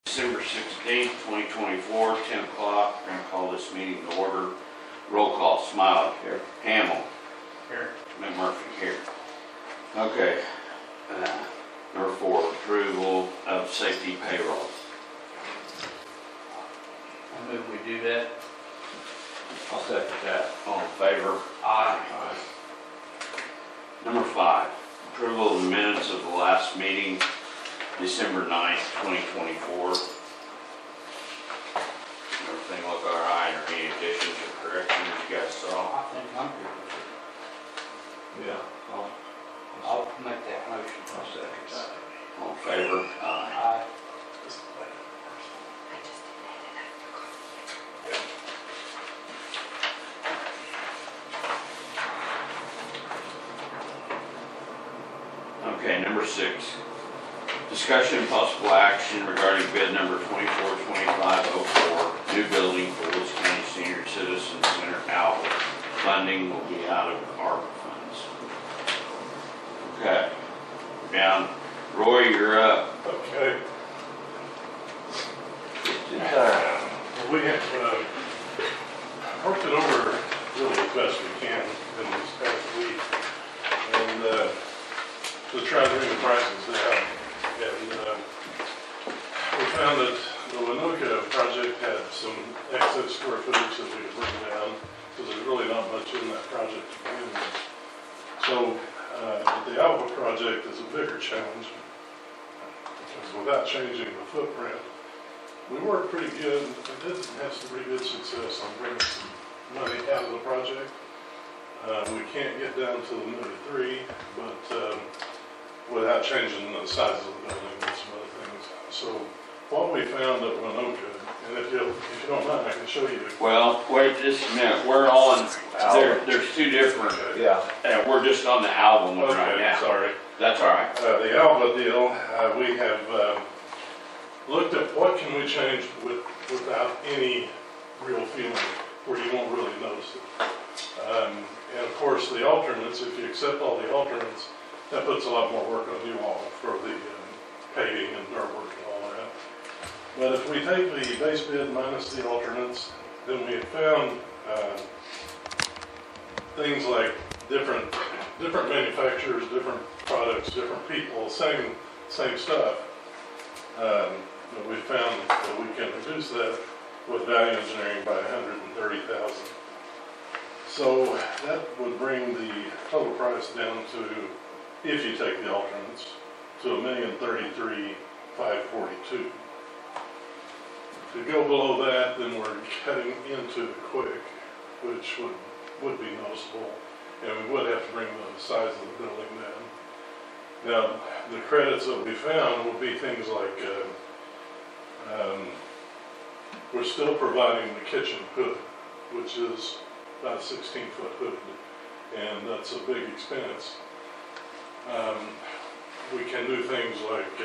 December 16th, 2024, 10 o'clock. We're going to call this meeting to order. Roll call. Smiley. Here. Hamel. Here. McMurphy. Here. Okay. Number 4, approval of safety payroll. I move we do that. I'll second that. All in favor? Aye. Number 5, approval of the minutes of the last meeting, December 9th, 2024. Everything look all right, or any additions or corrections you guys saw? I think I'm good with it. Yeah. I'll make that motion. I'll second that. All in favor? Aye. Aye. Okay, number 6, discussion and possible action regarding bid number 242504, new building for Woods County Senior Citizen Center outlet. Funding will be out of ARPA funds. Okay, down. Roy, you're up. Okay. We have worked it over really as best we can in this past week, and to try to bring the prices down. And we found that the Winoka project had some excess square footage that we could bring down, because there's really not much in that project to begin with. So the Alpha project is a bigger challenge, because without changing the footprint, we worked pretty good. We did have some pretty good success on bringing some money out of the project. We can't get down to the -3, but without changing the size of the building and some other things. So what we found at Winoka, and if you don't mind, I can show you. Well, wait just a minute. We're on, there's 2 different, we're just on the album one right now. Sorry. That's all right. The Alva deal, we have looked at what can we change without any real feeling, where you won't really notice it. And of course, the alternates, if you accept all the alternates, that puts a lot more work on you all for the paving and dirt work and all that. But if we take the base bid minus the alternates, then we have found things like different manufacturers, different products, different people, same stuff. But we found that we can reduce that with value engineering by $130,000. So that would bring the total price down to, if you take the alternates, to $1,033,542. To go below that, then we're cutting into the quick, which would be noticeable, and we would have to bring the size of the building down. Now, the credits that we found would be things like we're still providing the kitchen hood, which is about a 16-foot hood, and that's a big expense. We can do things like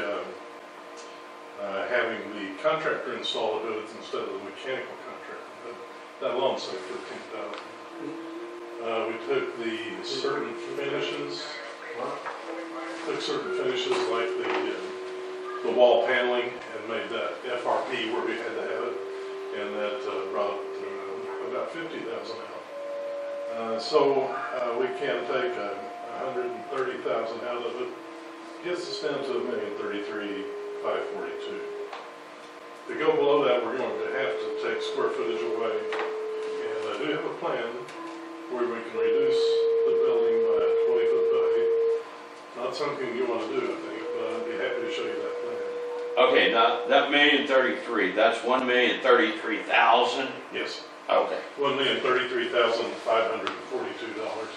having the contractor install the hoods instead of the mechanical contractor. That alone saved $15,000. We took certain finishes like the wall paneling and made that FRP where we had to have it, and that brought about $50,000 out. So we can take $130,000 out of it. Gets us down to $1,033,542. To go below that, we're going to have to take square footage away, and I do have a plan where we can reduce the building by a 20-foot bay. Not something you want to do, I think, but I'd be happy to show you that plan. Okay, now that $1,033,000, that's $1,033,000? Yes. Okay. $1,033,542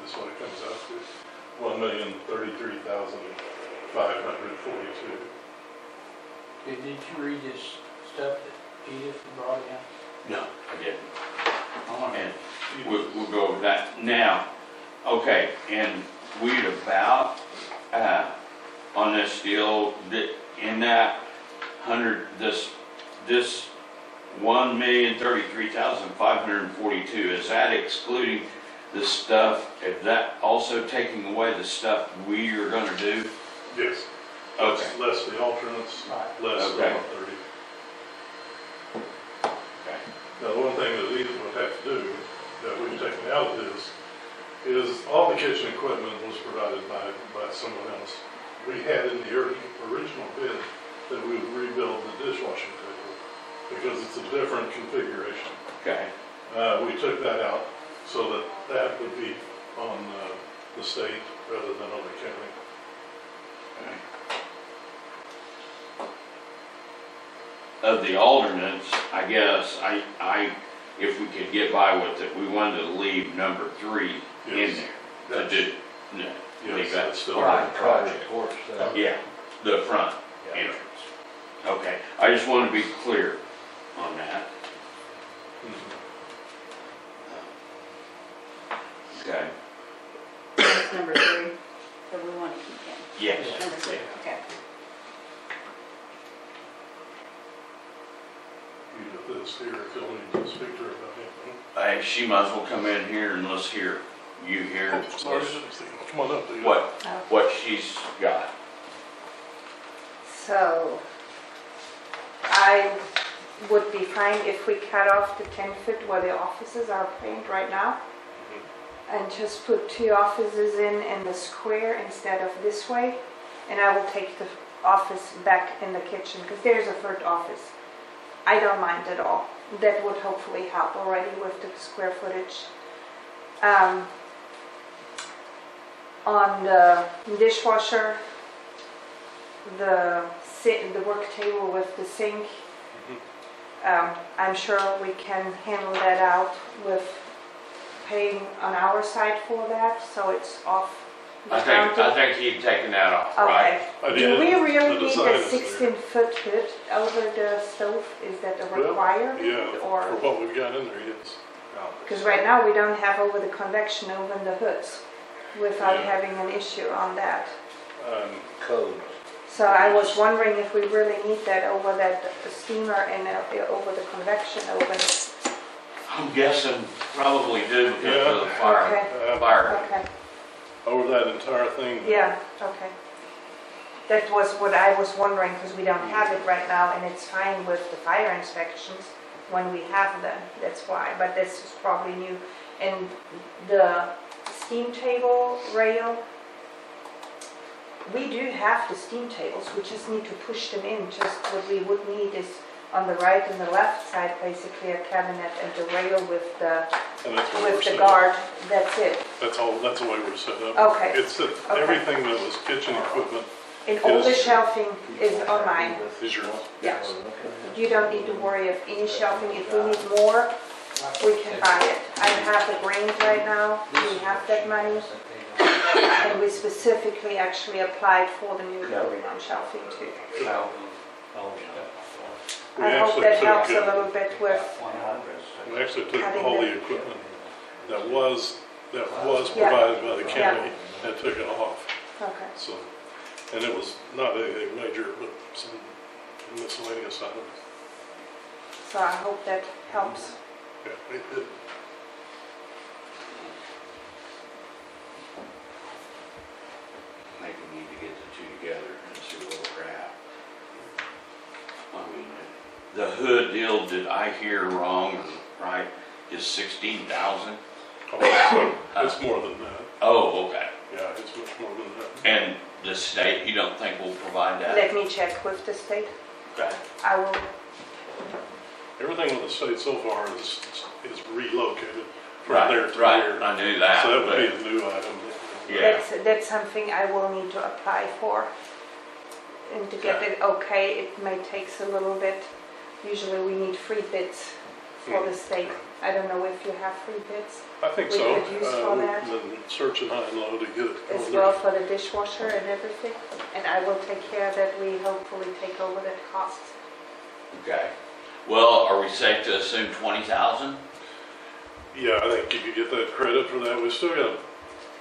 is what it comes out to. $1,033,542. Did you read this stuff that Edith brought in? No, I didn't. And We'll go over that now. Okay, and we'd about on this deal in that this $1,033,542, is that excluding the stuff? Is that also taking away the stuff we are going to do? Yes. That's Okay. less the alternates, Right. less the Okay. 130. Okay. Now, the one thing that Edith would have to do, that we've taken out of this, is all the kitchen equipment was provided by someone else. We had in the original bid that we would rebuild the dishwashing table, because it's a different configuration. Okay. We took that out so that that would be on the state rather than on the county. Okay. Of the alternates, I guess, if we could get by with it, we wanted to leave number 3 in Yes. there. To do, no, Yes, leave that that's still- part of the project. Porch, Yeah, the front entrance. Okay, I just want to be clear on that. Mhm. Okay. That's number 3, that we want to keep in. Yes. Number 3, okay. You got this here, if you'll need to speak to her about anything. She might as well come in here and let's hear, you hear Oh, sorry, come on up. Edith. what she's got. So I would be fine if we cut off the 10 foot where the offices are planned right now and just put 2 offices in the square instead of this way. And I will take the office back in the kitchen because there's a 3rd office. I don't mind at all. That would hopefully help already with the square footage. On the dishwasher, the work table with the sink, I'm sure we can handle that out with paying on our side for that, so it's off the I counter. think he'd taken that off, right? I Okay. did. Do we The really need design a is there. 16-foot hood over the stove? Is that a Well, requirement? Yeah, Or, for what we've got in there, yes. because right now we don't have over the convection over the hoods without Yeah. having an issue on that. Code. So I was wondering if we really need that over that steamer and over the convection oven. I'm guessing probably do because of the Okay. fire. Okay, Over that entire thing. yeah, okay. That was what I was wondering, because we don't have it right now, and it's fine with the fire inspections when we have them, that's why, but this is probably new. And the steam table rail, we do have the steam tables, we just need to push them in. Just what we would need is on the right and the left side, basically a cabinet and the rail with the And that's what we're with the set guard, that's it. That's the way we're set up. Okay. It's that everything that was kitchen equipment And all the Yes. shelving is on mine. is yours. Yeah. You don't need to worry of any shelving. If we need more, we can buy it. I have the grant right now, we have that money, and we specifically actually applied for the new building on shelving too. We I hope actually that took, helps a little bit with, We actually took Cutting all the- the equipment that was Yeah. provided by the county and took it off. okay. So, and it was not anything major, but some miscellaneous items. So I hope that helps. Yeah, it did. I think we need to get the 2 together and see where we're at. I mean, the hood deal, did I hear wrong or right, is 16,000? Oh, it's more than that. Oh, okay. Yeah, it's much more than that. And the state, you don't think will provide that? Let me check with the state. Okay. I will, Everything with the state so far is relocated from Right, there to right, here. I knew that, So that would but, be a new item. yeah, that's something I will need to apply for. And to get it okay, it may take a little bit. Usually we need free bids for the state. I don't know if you have free bids I think we so. could use for that. Then searching high and low to get it. as going well there. for the dishwasher and everything. And I will take care that we hopefully take over that cost. okay. Well, are we safe to assume 20,000? Yeah, I think you could get that credit for that. We still got to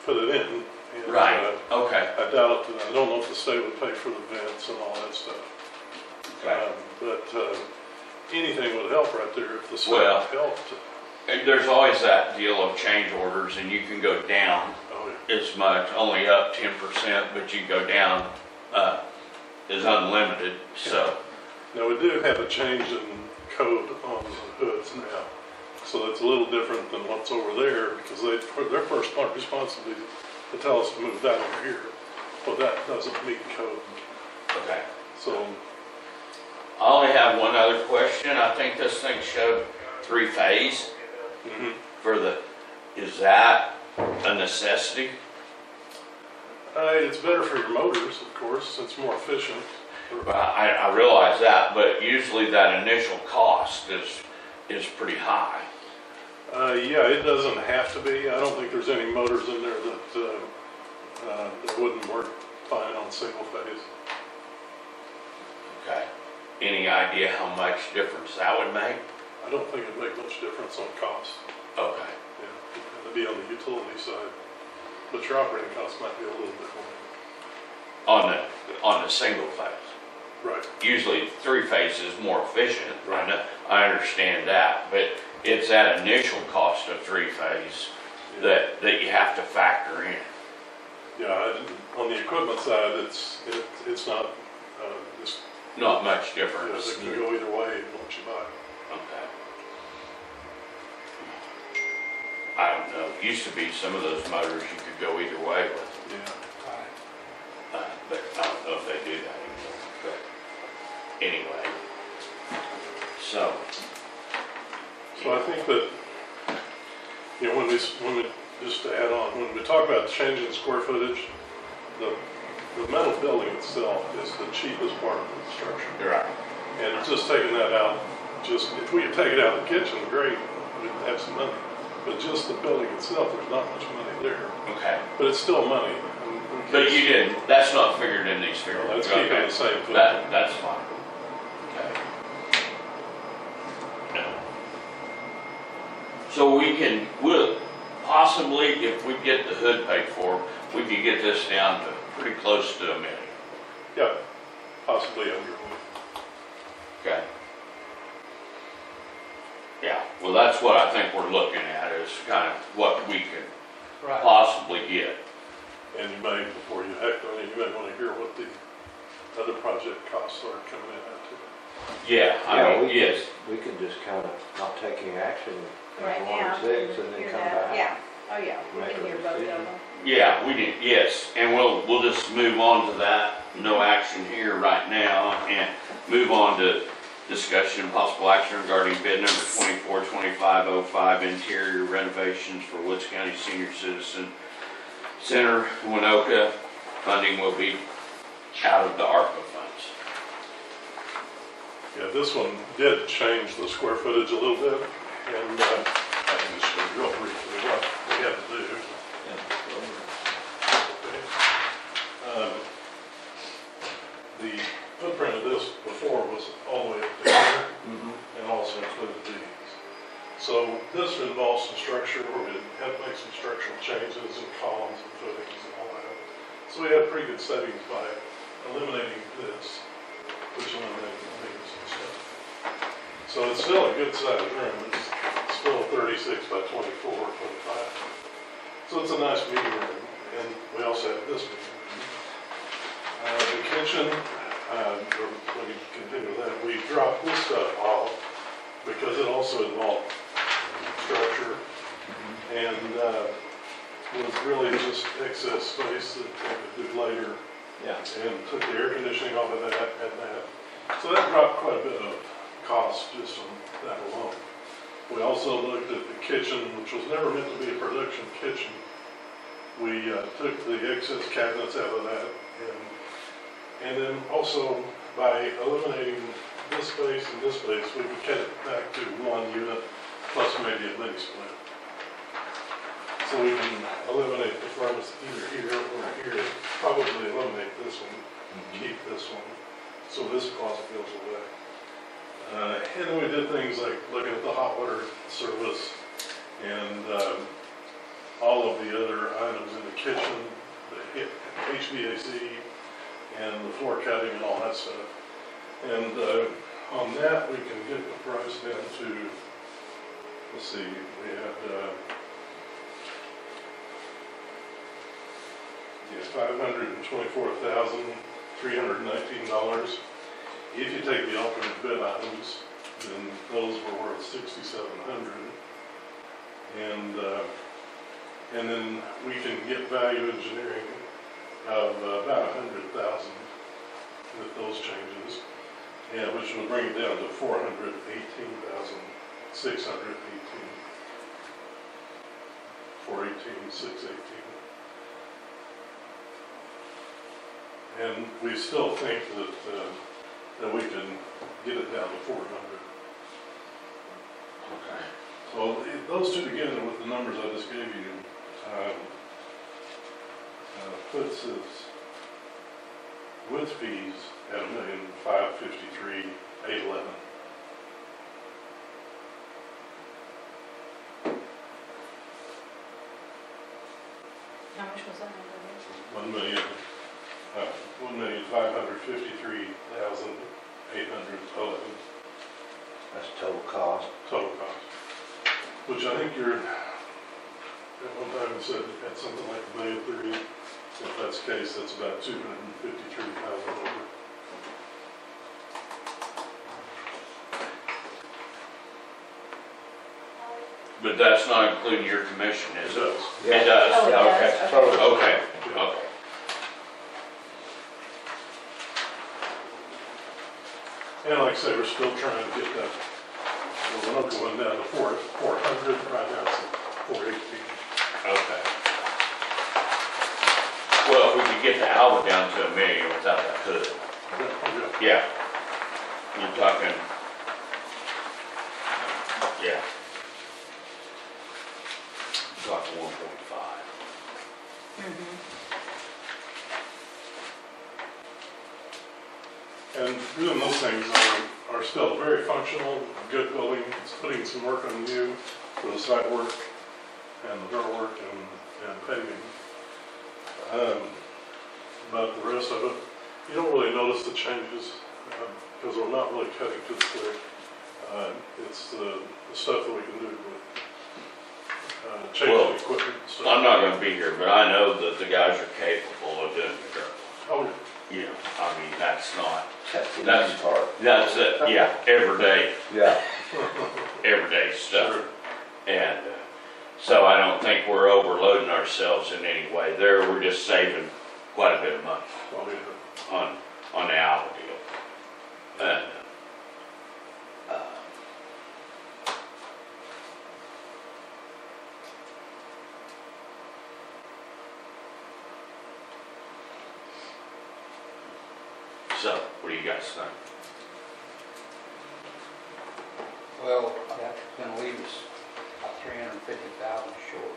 put it in. And, Right, okay, I doubt, I don't know if the state would pay for the vents and all that stuff. okay. But anything would help right there if the state Well- helped. And there's always that deal of change orders and you can go down Oh, yeah. as much, only up 10%, but you go down, is unlimited, so, Now, we do have a change in code on the hoods now. So it's a little different than what's over there, because their first responsibility to tell us to move that over here. Well, that doesn't meet code. okay. So, I only have one other question. I think this thing showed 3-phase for the, is that a necessity? it's better for your motors, of course, it's more efficient. Well, I realize that, but usually that initial cost is pretty high. Yeah, it doesn't have to be. I don't think there's any motors in there that wouldn't work fine on single phase. Okay. Any idea how much difference that would make? I don't think it'd make much difference on cost. Okay. Yeah, it'd be on the utility side, but your operating costs might be a little bit more. On the single phase. Right. Usually 3-phase is more efficient. Right. I understand that, but it's that initial cost of 3-phase that you have to factor in. Yeah, on the equipment side, it's not, it's, Not much you know, difference. it can go either way once you buy it. Okay. I don't know. Used to be some of those motors you could go either way with. Yeah. But I don't know if they do that anymore. But anyway, so So I think that, you know, when we, just to add on, when we talk about changing square footage, the metal building itself is the cheapest part of the structure. you're right. And just taking that out, just, if we could take it out of the kitchen, great, we'd have some money. But just the building itself, there's not much money there. Okay. But it's still money. But you didn't. That's not figured in these figures. Let's keep it Okay. the same foot. That's fine. Okay. Yeah. So we'll possibly, if we get the hood paid for, we could get this down to pretty close to $1 million. Yeah, possibly under. Okay. Yeah, well, that's what I think we're looking at, is kind of what we could Right. possibly get. And you may, before you act on it, you may want to hear what the other project costs are coming in at too. Yeah, I mean, we yes, we could just kind of not taking action Right in now. 1 and 6 and then Hear come that. back. Yeah, oh yeah, we Make can a hear both of decision. them. yeah, we did, yes, and we'll just move on to that, no action here right now, and move on to discussion and possible action regarding bid number 242505, interior renovations for Woods County Senior Citizen Center, Winoka. Funding will be out of the ARPA funds. Yeah, this one did change the square footage a little bit, and I can just show you real briefly what we had to do. The footprint of this before was all the way up to here, and also included these. So this involves some structure, where we had to make some structural changes in columns and footings and all that. So we had pretty good savings by eliminating this, which eliminated the beams and stuff. So it's still a good sized room. It's still 36 by 24, 25. So it's a nice meeting room, and we also have this meeting room. The kitchen, when you continue that, we dropped this stuff off because it also involved structure and was really just excess space that they could do later. Yeah. And took the air conditioning off of that and that. So that dropped quite a bit of cost just on that alone. We also looked at the kitchen, which was never meant to be a production kitchen. We took the excess cabinets out of that, and then also by eliminating this space and this space, we could cut it back to one unit plus maybe a mini split. So we can eliminate the furnace either here or here, probably eliminate this one, keep this one, so this cost goes away. And then we did things like looking at the hot water service and all of the other items in the kitchen, the HVAC and the floor cutting and all that stuff. And on that, we can get the price down to, let's see, we had 524,000 $319. If you take the alternate bid items, then those were worth $6,700. And then we can get value engineering of about $100,000 with those changes. Yeah, which would bring it down to $418,618 $418,618. And we still think that we can get it down to 400. Okay. So those two together with the numbers I just gave you, puts us with fees at $1,553,811. How much was that? $1,553,811 That's total cost. total cost. Which I think you're, at one time you said you had something like $1,030,000. If that's the case, that's about $253,000 over. But that's not including your commission, is it? It does. It does? Oh, it does, Okay. okay. Okay, okay. And like I say, we're still trying to get that, we're not going down to 400, right now it's at 418. Okay. Well, if we could get the Alba down to $1 million without that hood, Yeah. yeah. You're talking, yeah. You're talking 1.5. And doing those things are still very functional, good building. It's putting some work on you for the site work and the dirt work and paving. But the rest of it, you don't really notice the changes because we're not really cutting to the quick. It's the stuff that we can do with changing equipment and stuff. I'm not gonna be here, but I know that the guys are capable of doing the dirt. Oh, yeah. You know, I mean, that's not, That's the That's- easy part. that's it, yeah, everyday Yeah. stuff. Sure. And so I don't think we're overloading ourselves in any way there. We're just saving quite a bit of money Oh, yeah. on the Alba deal. And, so, what do you guys think? Well, that's gonna leave us about 350,000 short.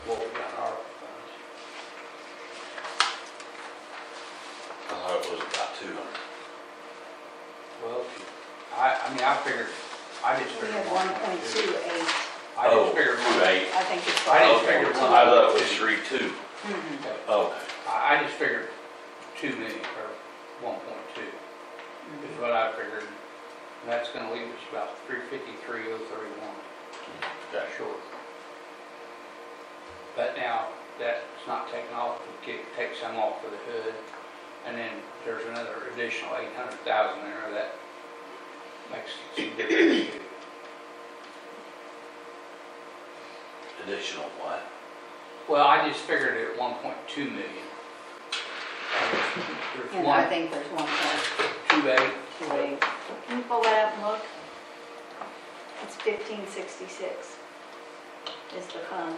What we got in our funds. I thought it was about 200. Well, I mean, I just We figured. have 1.28, I just figured one. 2.8. I think it's. I didn't Okay, figure one. I thought it was 3.2. Mhm. Okay. Okay. I just figured 2 million or 1.2 is what I figured. And that's gonna leave us about 353,031 Okay. short. But now, that's not taken off, we could take some off of the hood, and then there's another additional 800,000 there, that makes some difference too. Additional what? Well, I just figured it at 1.2 million. There's And I think there's 1.28. 1.28. Can you pull that up and look? It's 1566 is the fund.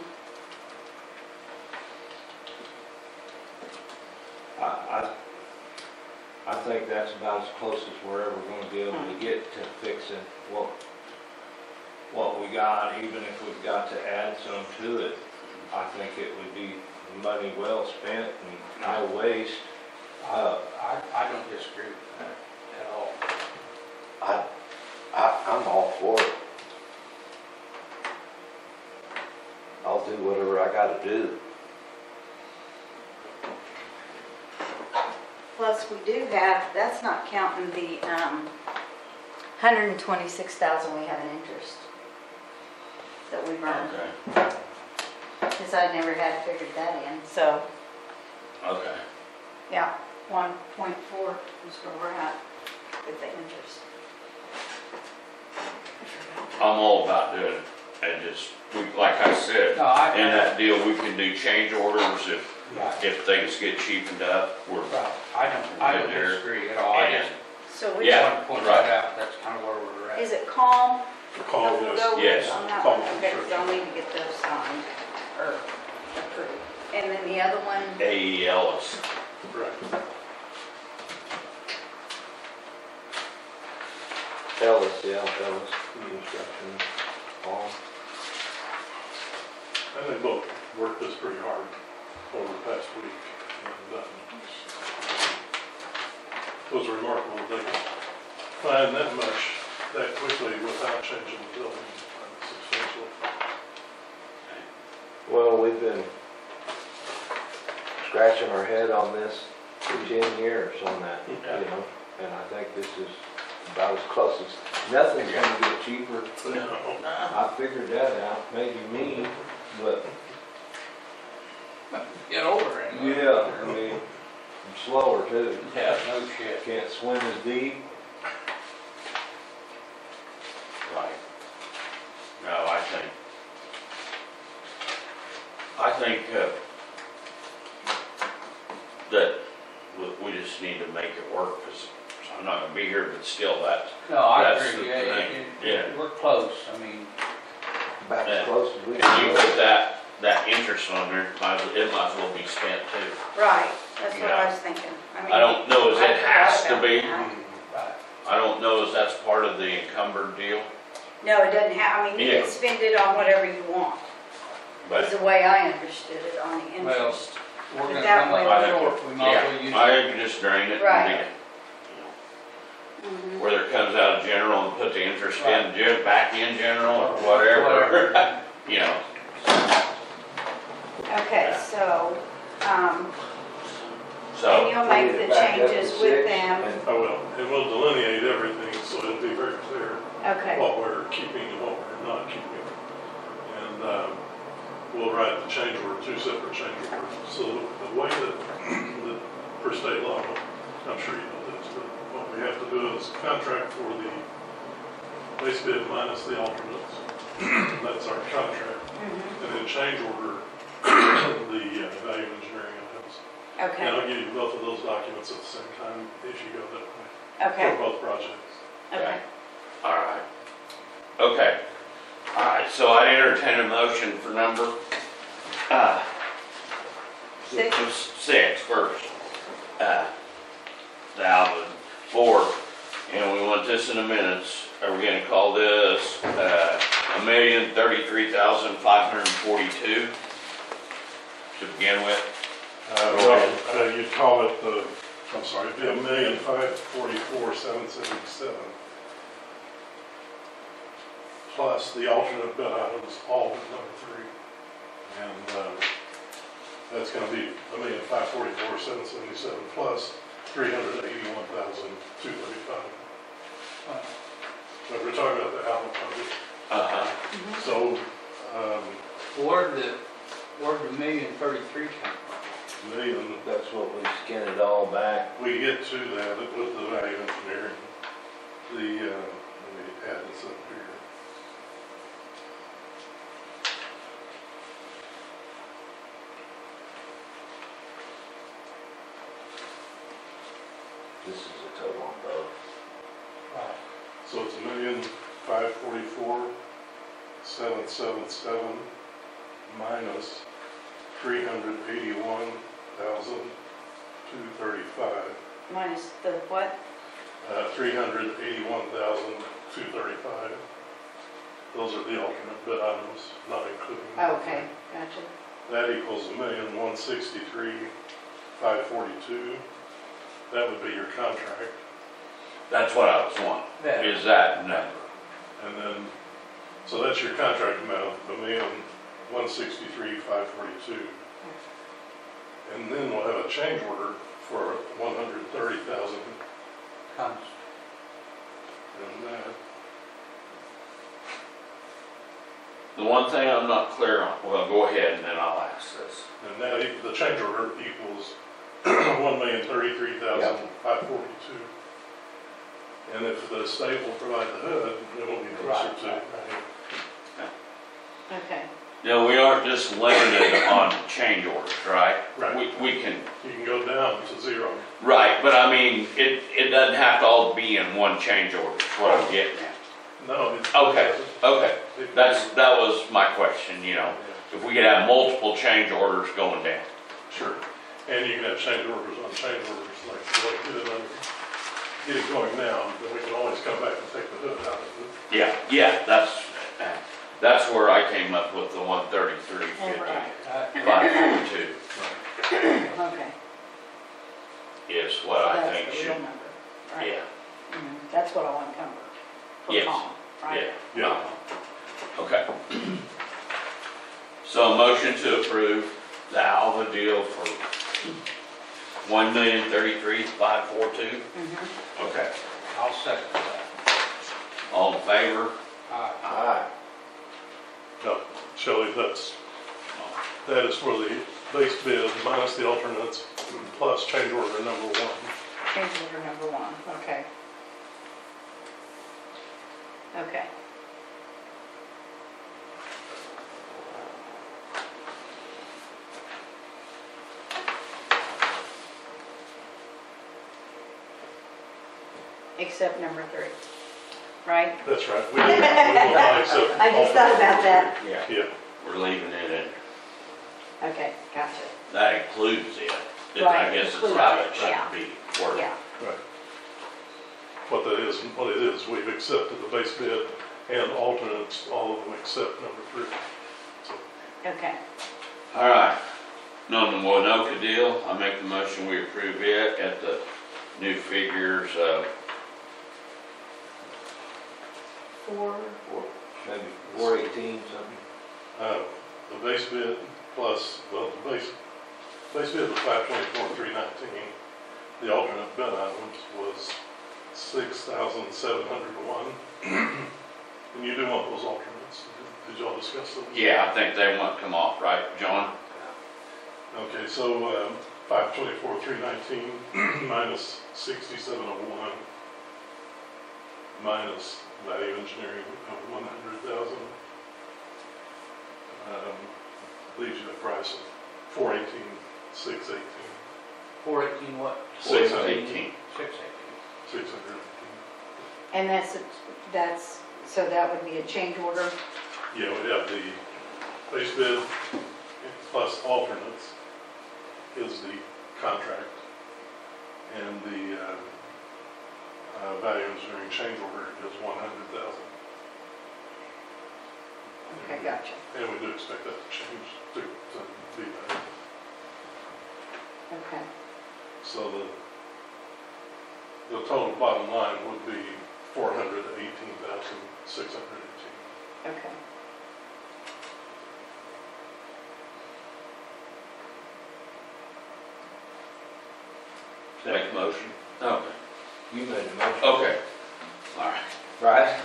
I think that's about as close as we're ever gonna be able to get to fixing what we got, even if we've got to add some to it. I think it would be money well spent and no waste. I don't disagree with that at all. I'm all for it. I'll do whatever I gotta do. Plus, we do have, that's not counting the 126,000 we have in interest that we've earned. Okay. Because I never had figured that in, so. Okay. Yeah, 1.4 is where we're at with the interest. I'm all about doing it, and just, like I said, No, I, in that deal, we can do change orders right, if things get cheapened up, we're, right. I don't There. disagree at all. I and, just So which Yeah, want to point right. that out. That's kind of where we're at. is it Calm? Call We'll this. go with Yes. on that Calm one. Okay, so Construction. I'll need to get those signed or approved. And then the other one, A.E. Ellis. Right. Ellis, yeah, Ellis Construction, all. And they both worked this pretty hard over the past week. And it was remarkable that they could find that much that quickly without changing the building substantially. Well, we've been scratching our head on this for 10 years on that, you Yeah. know, and I think this is about as close as, nothing's gonna get cheaper. No. I figured that out, maybe me, but, Get over it. yeah, I mean, I'm slower too. Yeah, no shit. Can't swim as deep. Right. No, I think, that we just need to make it work, because I'm not gonna be here, but still, that's, No, I That's agree. the Yeah, thing. Yeah. we're close. I mean, About Yeah. as close as we and you can put get. that interest on there, it might as well be spent too. right, that's what Yeah. I was thinking. mean, I don't know as I it has forgot to be, about that. right. I don't know as that's part of the encumbered deal, No, it doesn't have, I mean, you Yeah. can spend it on whatever you want, is but, the way I understood it on the Well, interest. We're gonna That come way up we- short. We might as well yeah, use I it. can just drain it Right. and Mhm. whether it comes out of general and put the interest in, Right. back in general or whatever, you know. Okay, so, and So, you'll We make need the it back up to changes 6, with them, and I will, and we'll delineate everything so it'll be very clear okay, what we're keeping and what we're not keeping. And we'll write the change order, 2 separate change orders. So the way that per state law, I'm sure you know this, but what we have to do is contract for the base bid minus the alternates. That's our contract. mhm, And then change order the value engineering items. And okay, I'll give you both of those documents at the same time if you go that way, okay, for both projects. okay. all right. Okay. All right, so I entertain a motion for number, 6 first. Now, the 4, and we want this in the minutes. Are we gonna call this, $1,033,542 to begin with? No, you'd call it I'm sorry, it'd be $1,544,777. Plus the alternate bid items, all with number 3. And that's gonna be $1,544,777 plus $381,235. But we're talking about the Allen project. Uh-huh. So, Where'd the $1,033,000 come from? million, that's what we skin it all back. we get to that with the value engineering. Let me add this up here. This is a total on both. Right. So it's $1,544,777 minus $381,235. Minus the what? $381,235. Those are the alternate bid items, not including. Okay, gotcha. That equals $1,163,542. That would be your contract. That's what I was wanting, Yeah. is that number. And then, so that's your contract amount, $1,163,542. And then we'll have a change order for $130,000. Comes. And The one thing I'm not clear on, well, go ahead and then I'll ask this. that, the change order equals $1,033,542. And if the state will provide the hood, it will be closer to. Right. Okay. No, we aren't just limited on change orders, right? Right. We can, You can go down to 0. right, but I mean, it doesn't have to all be in one change order, is what I'm getting at. No. Okay, that was my question, you know, if we could have multiple change orders going down. Sure. And you can have change orders on change orders, like get it going now, then we can always come back and take the hood out of it. Yeah, that's where I came up with the 133.50, Right. 542 Okay. is what I think That's the should, real number, right? yeah, Mhm. That's what I'll encumber for Yes. Tom, right? yeah. Okay. So a motion to approve the Alva deal for $1,033,542. Mhm. Okay. I'll second that. All in favor? Aye. No, Shelley, that is for the base bid minus the alternates plus change order number 1. Change order number 1, okay. Okay. Except number 3, right? That's right. We will not accept. I just thought about that. Yeah. Yeah, We're leaving it in. Okay, gotcha. That includes it. I Right, guess is includes how it, it should yeah. be worded. Yeah, right. What it is, we've accepted the base bid and alternates, all of them except number 3. So, okay. All right. No, the Winoka deal, I make the motion we approve it at the new figures of 4, Maybe 418 something. the base bid plus, well, the base bid was 524,319. The alternate bid items was 6,701. And you do want those alternates. Did y'all discuss those? yeah, I think they want to come off, right, John? Okay, so 524,319 minus 6,701 minus value engineering of 100,000 leaves you a price of 418,618. 418 what? 618. 618. 618. And that's, so that would be a change order? Yeah, we have the base bid plus alternates is the contract, and the value engineering change order is 100,000. Okay, gotcha. And we do expect that to change to be better. Okay, So the total bottom line would be 418,618. okay. Make a motion? Okay. You made a motion. Okay. All right. Right?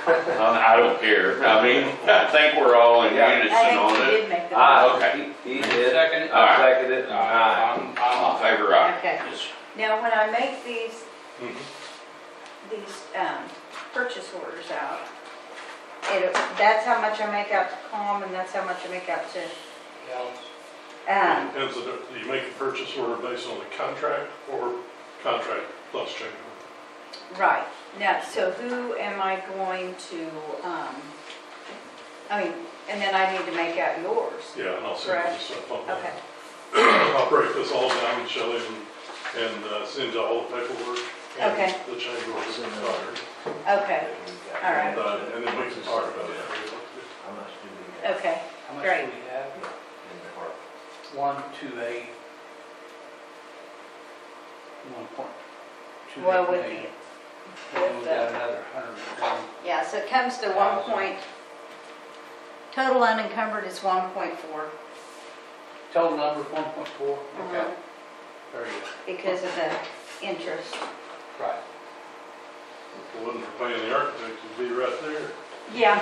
I don't care. I mean, I think we're all in Yeah. unison I think on you it. did make the Aye. motion. Okay. He did. Second it? All right. I seconded it. Aye. All in favor, aye. Okay. Yes. Now, when I make these Mhm. purchase orders out, that's how much I make out to COM, and that's how much I make out to, Depends on, do you make a purchase order based on the contract or contract plus change order? right. Now, so who am I going to, and then I need to make out yours, Yeah, and I'll send you correct? stuff on that. Okay, I'll break this all down, Shelley, and send you all the paperwork and Okay. the change orders and okay, all right. and then we can talk about it. How much do we have okay, How much great. do we have? in the park? 128. 1.2. Well, with the, And with we got the, another 120. yeah, so it comes to 1 point, total unencumbered is 1.4 Total number 1.4? Okay. Mhm. Very good. because of the interest. Right. If it wasn't for paying the architect, it'd be right there. Yeah, I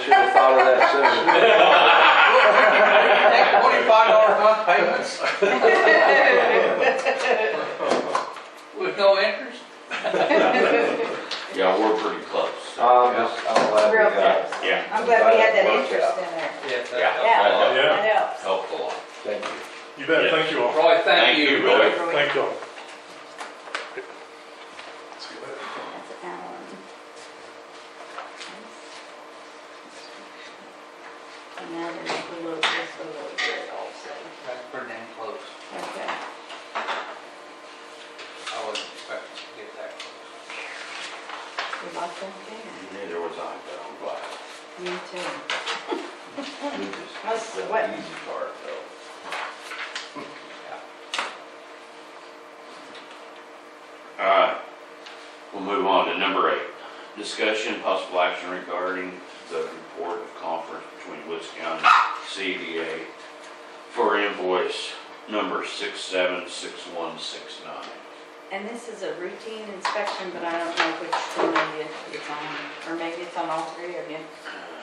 should have thought of that sooner. Take $25 a month payments? With no interest? Yeah, we're pretty close. I'm glad we real got close. it. Yeah, I'm glad we had that Worked interest out. in there. Yes, Yeah. that Yeah, Yeah. that helps. helped a lot. Thank you. You bet, Yeah. thank you all. Roy, thank Thank you. you, Roy. Thank you all. That's Alan. And now there's the little, this little bit also. That's pretty damn close. Okay. I wasn't expecting to get that close. You like that there? Neither was I, but I'm glad. Me too. We just- That's the what- easy part, though. All right, we'll move on to number 8. Discussion, possible action regarding the report of conference between Woods County CDA for invoice number 676169. And this is a routine inspection, but I don't know which one of you it's on, or maybe it's on all three of you.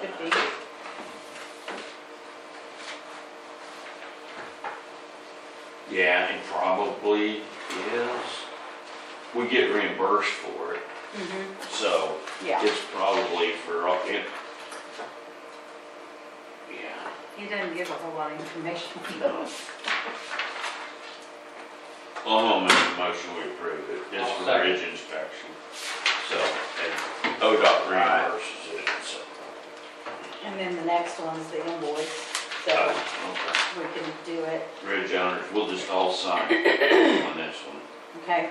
Could be. Yeah, it probably is. We get reimbursed for it, so Yeah, it's probably for, it. Yeah, he doesn't give a whole lot of information. no. Well, I'm gonna make a motion, we approve it. It's I'll for second. bridge inspection. So, and ODOT reimburses it, so. And then the next one's the invoice, so Okay. we can do it. Bridge owners, we'll just all sign on this one. Okay,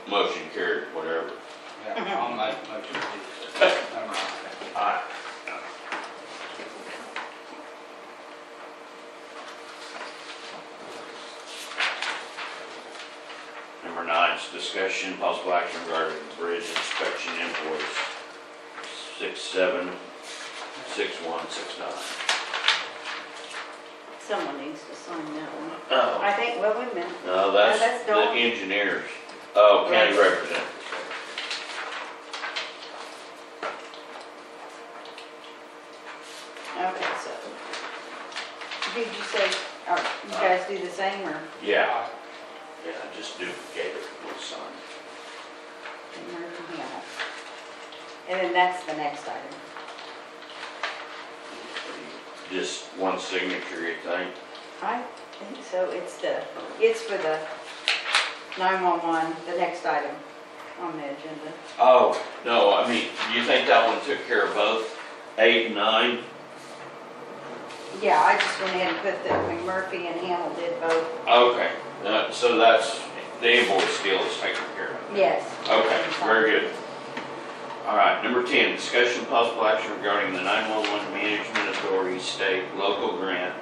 Motion carried, whatever. Yeah, I'll make a motion to do this. Number 9. Aye. Number 9 is discussion, possible action regarding bridge inspection invoice 676169. someone needs to sign that one. Oh, I think, well, wait a minute. no, that's that's the Dawn. engineers. Oh, county Right. representative. Okay, so, did you say, or you guys do the same, or? Yeah, yeah, just duplicate it, we'll sign. And then that's the next item. Just one signature, you think? I think so, it's for the 911, the next item on the agenda. Oh, no, I mean, do you think that one took care of both 8 and 9? Yeah, I just went ahead and put that McMurphy and Hamel did both. Okay, so that's, the invoice deal is taken care of. Yes. Okay, very good. All right, number 10, discussion possible action regarding the 911 Management Authority state local grant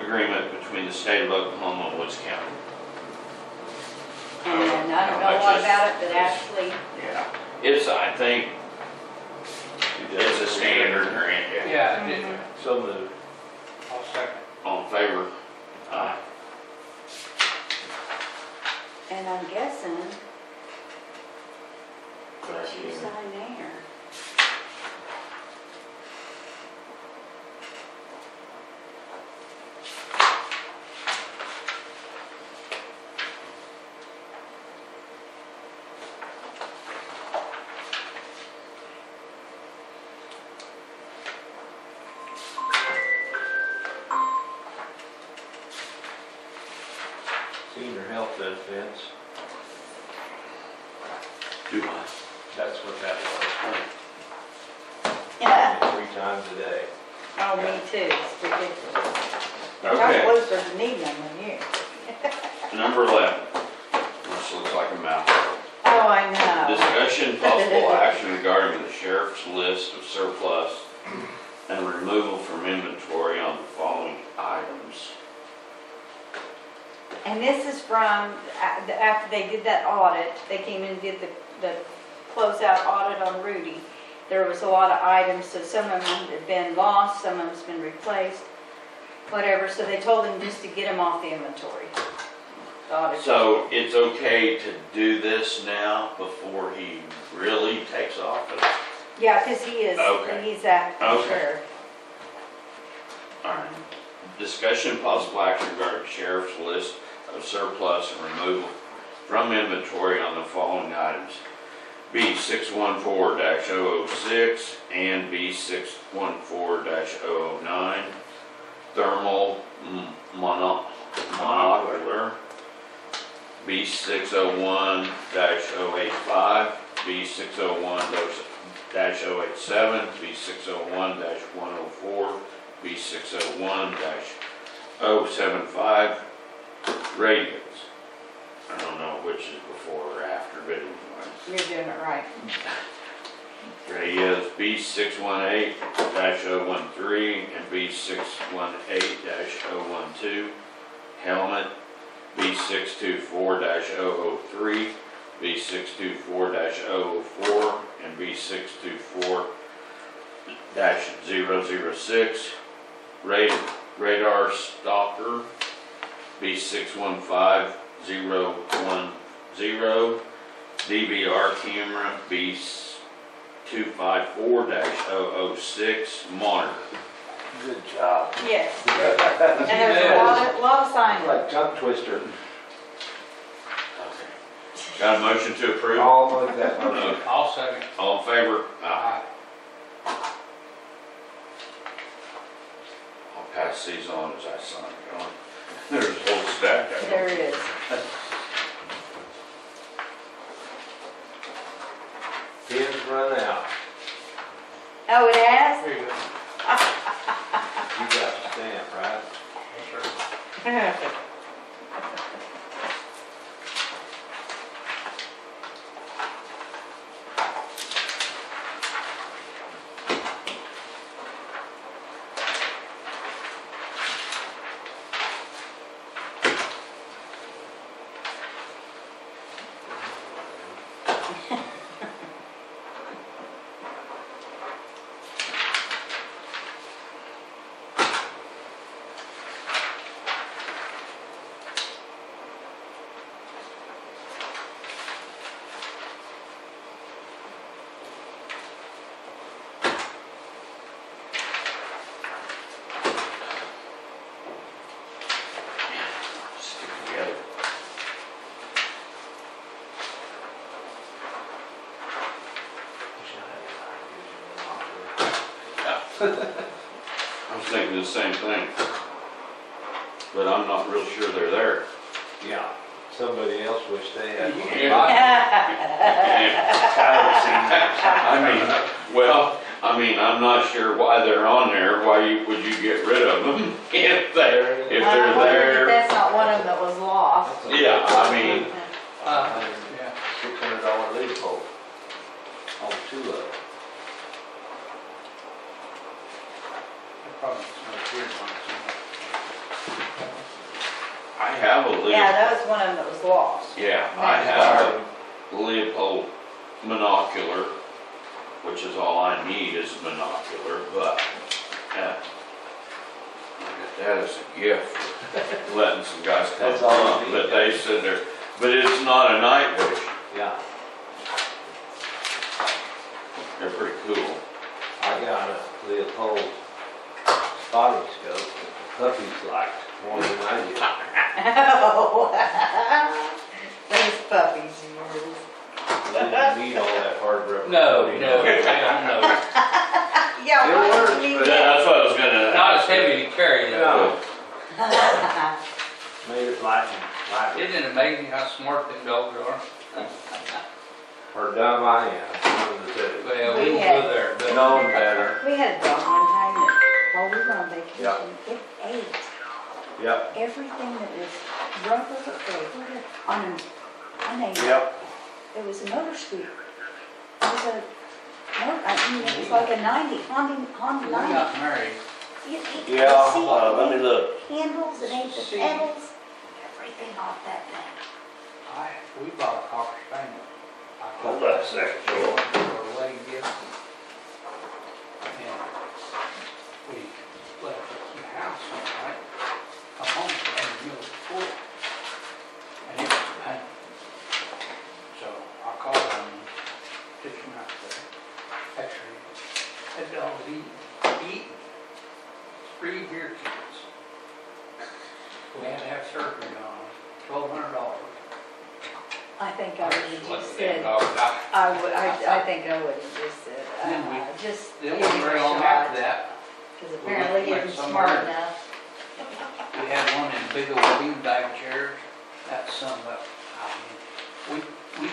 agreement between the state of Oklahoma and Woods County. And I don't know a lot about it, but Ashley, Yeah, it's, I think, it's a standard grant, yeah. Yeah, I did. So moved. I'll second. All in favor? Aye. and I'm guessing, did you sign there? Senior health benefits, Do I? that's what that was. Yeah. 3 times a day. Oh, me too, it's ridiculous. They're Okay. closer to needing them than you. Number 11. This looks like a mouthful. Oh, I know. Discussion, possible action regarding the sheriff's list of surplus and removal from inventory on the following items. And this is from, after they did that audit, they came in and did the closeout audit on Rudy. There was a lot of items, so some of them had been lost, some of them's been replaced, whatever, so they told him just to get them off the inventory. the audit. So it's okay to do this now before he really takes office? Yeah, because he is, Okay. he's acting Okay. sheriff. All right. Discussion and possible action regarding sheriff's list of surplus and removal from inventory on the following items. B 614-006 and B 614-009. Thermal monocular. B 601-085. B 601-087. B 601-104. B 601-075. Radios. I don't know which is before or after, but anyway. You're doing it right. Radios B 618-013 and B 618-012. Helmet B 624-003, B 624-004, and B 624-006. Radar stalker B 615010. DVR camera B 254-006. Monitor. Good job. Yes. And there's a lot of signs. Like tongue twister. Okay. Got a motion to approve? I'll make that motion. I'll second. All in favor? Aye. I'll pass these on as I sign it. There's a whole stack of them. There it is. Pins run out. Oh, it has? Here you go. You got the stamp, right? Yes, sir. Stick together. I was thinking the same thing. But I'm not real sure they're there. Yeah. Somebody else wished they had one. I'm not sure why they're on there. Why would you get rid of them if they're I wonder if there? that's not one of them that was lost. Yeah, I mean, Yeah. $600 lead pole on two of them. Probably some weird ones. I have a Leopold. Yeah, that was one of them that was lost. Yeah, I have a Leopold monocular, which is all I need is a monocular, but I got that as a gift for letting some guys come That's all you from, need. but they said but it's not a night vision. Yeah. They're pretty cool. I got a Leopold spotting scope that the puppies liked more than I did. Oh, those puppies of yours. We didn't need all that hard rubber. No, coating no, on it. I don't know. Yeah, It why works, would you but- need Yeah, that's what I was gonna. Not as heavy to carry though. No, that? made it light and light. Isn't it amazing how smart them dogs are? Or dumb I am, one of the two. Well, We we will had- go there, but. Known better. We had a dog one time that, while we were on vacation, it ate Yep, everything that was rubber or on a, yep. it was a motor scooter. It was a, it was like a 90, Honda We 90. got married. It ate the Yeah, seat, let me look. handles, it ate the See. pedals, everything off that thing. We bought a Cocker Spaniel. Hold on a second, Joel. For a wedding gift. And we left it in the house one night. Come home, and it was full. I think I would have Let just the damn said, dog die. I think I would have just said, Then we- just Then give we him very a long shot. after that, Because apparently we went he's somewhere. smart enough. we had one in big old beanbag chairs. That son of a, I mean, we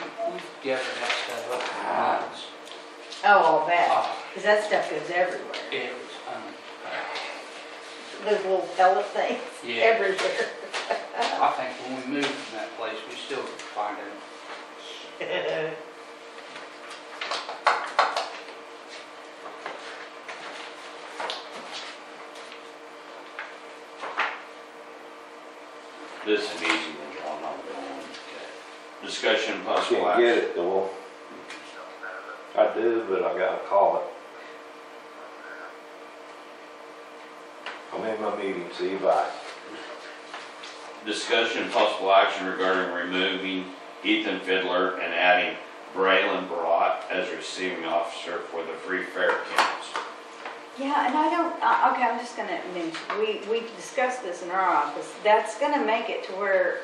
gathered that stuff up for months. Oh, I'll bet, Oh, because that stuff goes everywhere. it was, Those little pellet things, Yeah. everywhere. I think when we moved from that place, we still could find them. This is an easy one, John, I'm going. Discussion I possible can't get action. it though. I do, but I gotta call it. I'm in my meeting, see you, bye. Discussion possible action regarding removing Ethan Fiddler and adding Braylon Brought as receiving officer for the free fair counts. Yeah, and I don't, okay, I'm just gonna mention, we discussed this in our office. That's gonna make it to where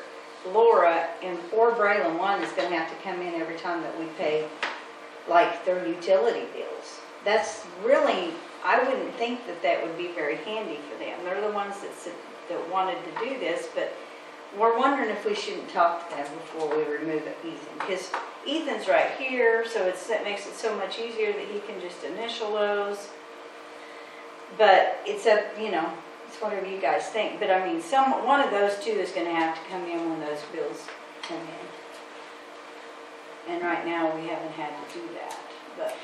Laura or Braylon one is gonna have to come in every time that we pay, like, their utility bills. That's really, I wouldn't think that that would be very handy for them. They're the ones that wanted to do this, but we're wondering if we shouldn't talk to them before we remove Ethan. Because Ethan's right here, so it makes it so much easier that he can just initial those. But it's up, it's whatever you guys think. But I mean, one of those two is gonna have to come in when those bills come in. And right now, we haven't had to do that, but,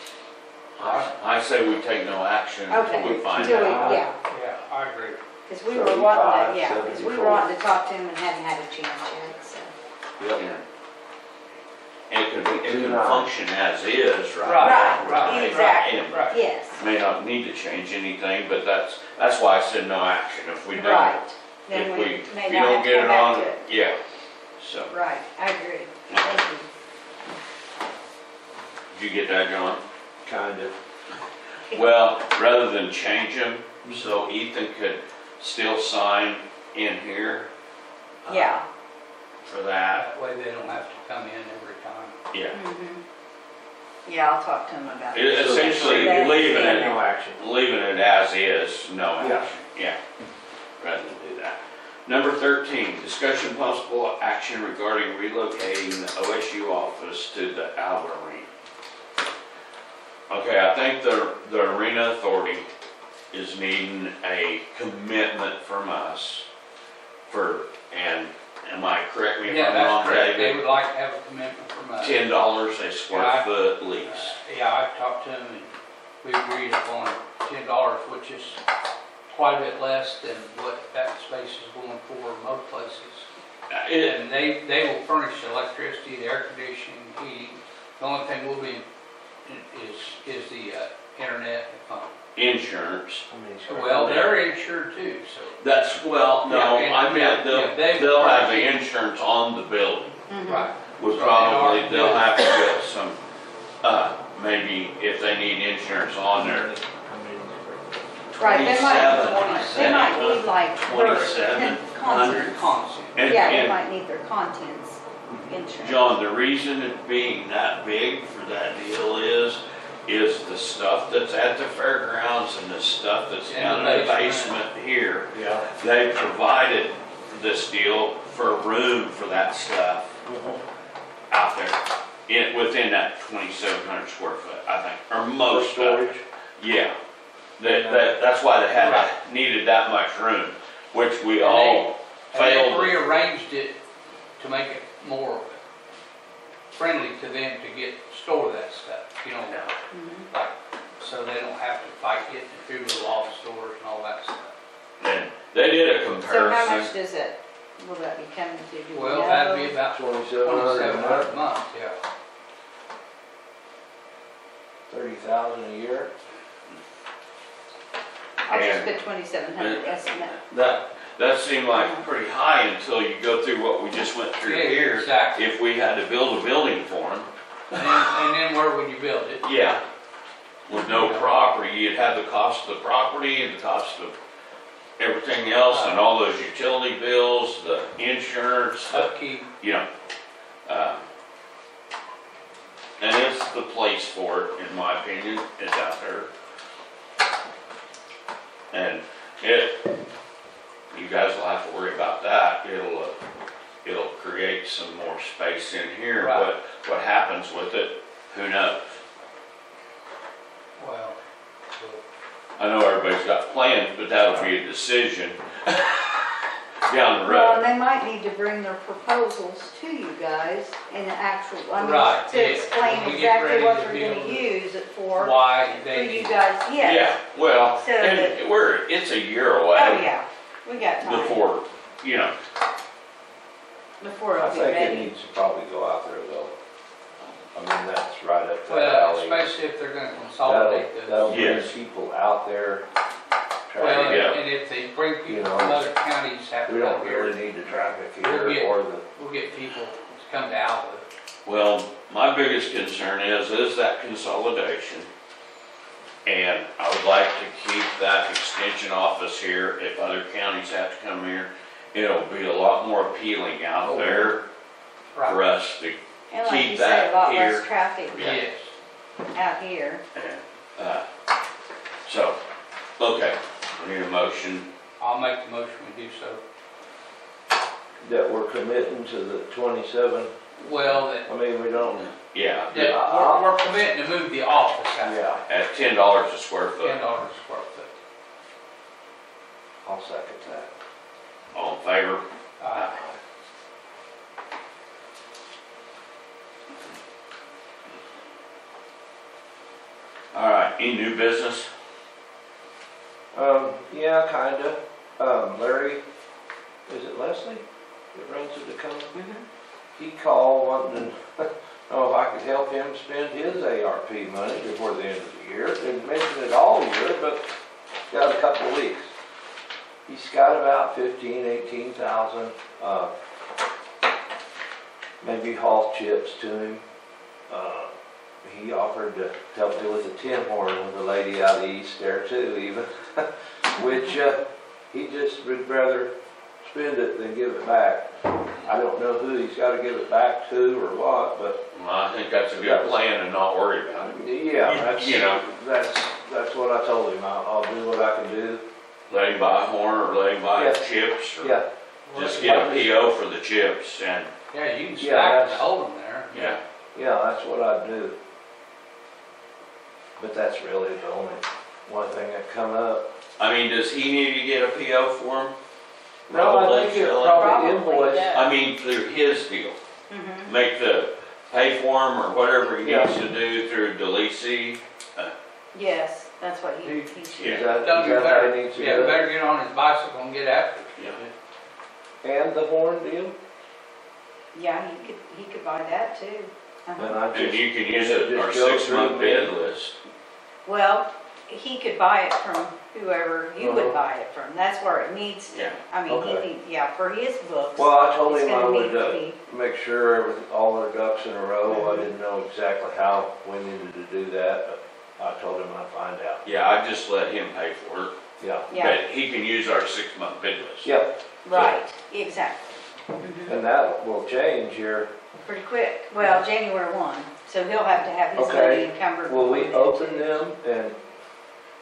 I say we take no action okay. until we find Till we- out. Yeah, Yeah, I agree. because we were wanting to, 75, because we were 74. wanting to talk to him and hadn't had a chance yet, so. Yeah. And it can 29. function as is, right? Right, exactly. And Right. Yes, may not need to change anything, but that's why I said no action. If we don't, right. Then if we we, may if you not don't have to get come it back on, to it. yeah, so. Right, I agree. Thank you. Did you get that, John? Kind of. Well, rather than change them, so Ethan could still sign in here. Yeah. For that, That way they don't have to come in every time. yeah. Mhm. Yeah, I'll talk to him about it. Essentially, Yeah. leaving it, No action. leaving it as is, no Yeah. action, yeah, rather than do that. Number 13, discussion possible action regarding relocating the OSU office to the Alba Arena. Okay, I think the Arena Authority is needing a commitment from us and am I correct me if Yeah, I'm wrong, that's correct. They David? would like to have a commitment from us. $10 a square Yeah, foot lease. Yeah, I talked to them and we agreed upon $10, which is quite a bit less than what that space is going for in most places. And they will furnish the electricity, the air conditioning, heating. The only thing will be is the internet and phone. Insurance. Well, they're insured too, so. That's, well, no, Yeah, I meant yeah, they- they'll have the insurance on the building. Mhm. Right. Would So probably, they are- they'll have to get some, maybe if they need insurance on there. Right, they might 27, need like their 2,700. contents. Constant. And, Yeah, they and might need their contents insurance. John, the reason it being that big for that deal is the stuff that's at the fairgrounds and the stuff that's In down the in the basement. basement here. Yeah. They provided this deal for room for that stuff out there, within that 2,700 square foot, I think, or most of it. Yeah, that's why they Right. needed that much room, which we And all And they failed. rearranged it to make it more friendly to them to store that stuff, Mhm. like, so they don't have to fight getting it through the loft stores and all that stuff. And they did a So how much comparison. does it, will that be coming to? Do we Well, know? that'd be about 2,700 a month, $2,700 a month, yeah. 30,000 a year. I'll just And- put 2,700 estimate. That seemed like pretty high until you go through what we just went through Yeah, here. exactly. If we had to build a building for them, And then where would you build it? yeah, with no property, you'd have the cost of the property and the cost of everything else and all those utility bills, the insurance, Upkeep, you know, uh, for it, in my opinion, is out there. And you guys will have to worry about that. It'll create some more space in here. Right. What happens with it, who knows? Well, I know everybody's got plans, but that'll be a decision down the Well, and road. they might need to bring their proposals to you guys in the actual, Right, to yeah. explain When we get exactly ready what to they're build gonna it. use it for why you they, guys, yes. Yeah, well, So and that- it's a year away. Oh, yeah, we got time Before, before I it'll be think it ready. needs to probably go out there though. I mean, that's right up that well, alley. especially if they're gonna consolidate That'll those. bring Yes. people out there. Well, Yeah. and if they bring You people know, from other counties have to We come don't really here, need the traffic We'll here get- or the, we'll get people to come to Alva. well, my biggest concern is that consolidation. And I would like to keep that extension office here. If other counties have to come here, it'll be a lot more appealing out there for Right, us to, And like keep you said, that a lot here. less traffic Yeah. yes. out here. so, okay, we need a motion. I'll make the motion we do so. that we're committing to the 27. Well, that, I mean, we don't, Yeah, we're committing to move the office out, yeah, at $10 a square foot. $10 a square foot. I'll second that. All in favor? Uh, All right, any new business? Yeah, kinda. Larry, is it Leslie that runs the company? He called wanting to know if I could help him spend his ARP money before the end of the year. Didn't mention it all year, but got a couple of weeks. He's got about 18,000, maybe haul chips to him. He offered to help me with a tin horn with a lady out east there too even, which he just would rather spend it than give it back. I don't know who he's got to give it back to or what, but Well, I think that's a good plan and not worry about it. yeah, that's, You know. that's what I told him. I'll do what I can do. Let him buy a horn or let him buy Yeah. chips or Yeah, just get a PO for the chips and, Yeah, you can Yeah, stack and that's- hold them there. yeah. yeah, that's what I'd do. But that's really the only one thing that come up. I mean, does he need to get a PO for him? No, I Probably, think it's Shelley. probably Probably invoice. does. I mean, through his deal. Mhm. Make the pay for him or whatever he Yeah. needs to do through Delisi. Yes, that's what he Yeah. should. Is Yeah. that Tell him how better, he needs to yeah, do it? better get on his bicycle and get after it. Yeah. And the horn deal? Yeah, he could buy that too. And Uh-huh. I And just, you can use just it, our go 6-month through bid me. list. Well, he could buy it from whoever you would Uh-huh. buy it from. That's where it needs to. Yeah. I mean, he Okay. need, yeah, for his books. well, I told it's him I gonna would need to be. make sure all their ducks in a row. I didn't know exactly how we needed to do that, but I told him I'd find out. Yeah, I just let him pay for it. Yeah, Yeah, But he can use our 6-month bid list. yeah, right, exactly. Mhm. and that will change here. Pretty quick. Well, January 1, so he'll have to have his Okay. money encumbered. Will we before then, open too. them and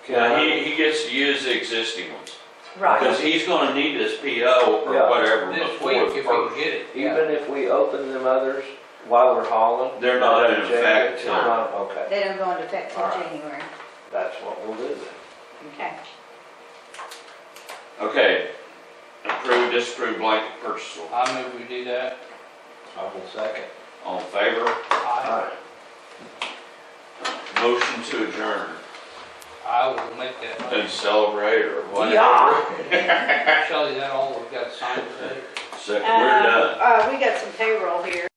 can Now, I? he gets to use the existing ones. Right. Because he's gonna need this PO or Yeah. whatever This before week, the if we can first. get it. Yeah. Even if we open them others while we're hauling? They're not in doesn't change effect it? till- Not- Okay, They don't go into effect till All right. January. that's what we'll do then. Okay. Okay. Approve, disapprove blanket purchase order. I move we do that. I will second. All in favor? I, Motion to adjourn I will make that and motion. celebrate or whatever. Yeah. Shelley, that all we've got to sign today? Second, we're done. We got some payroll here.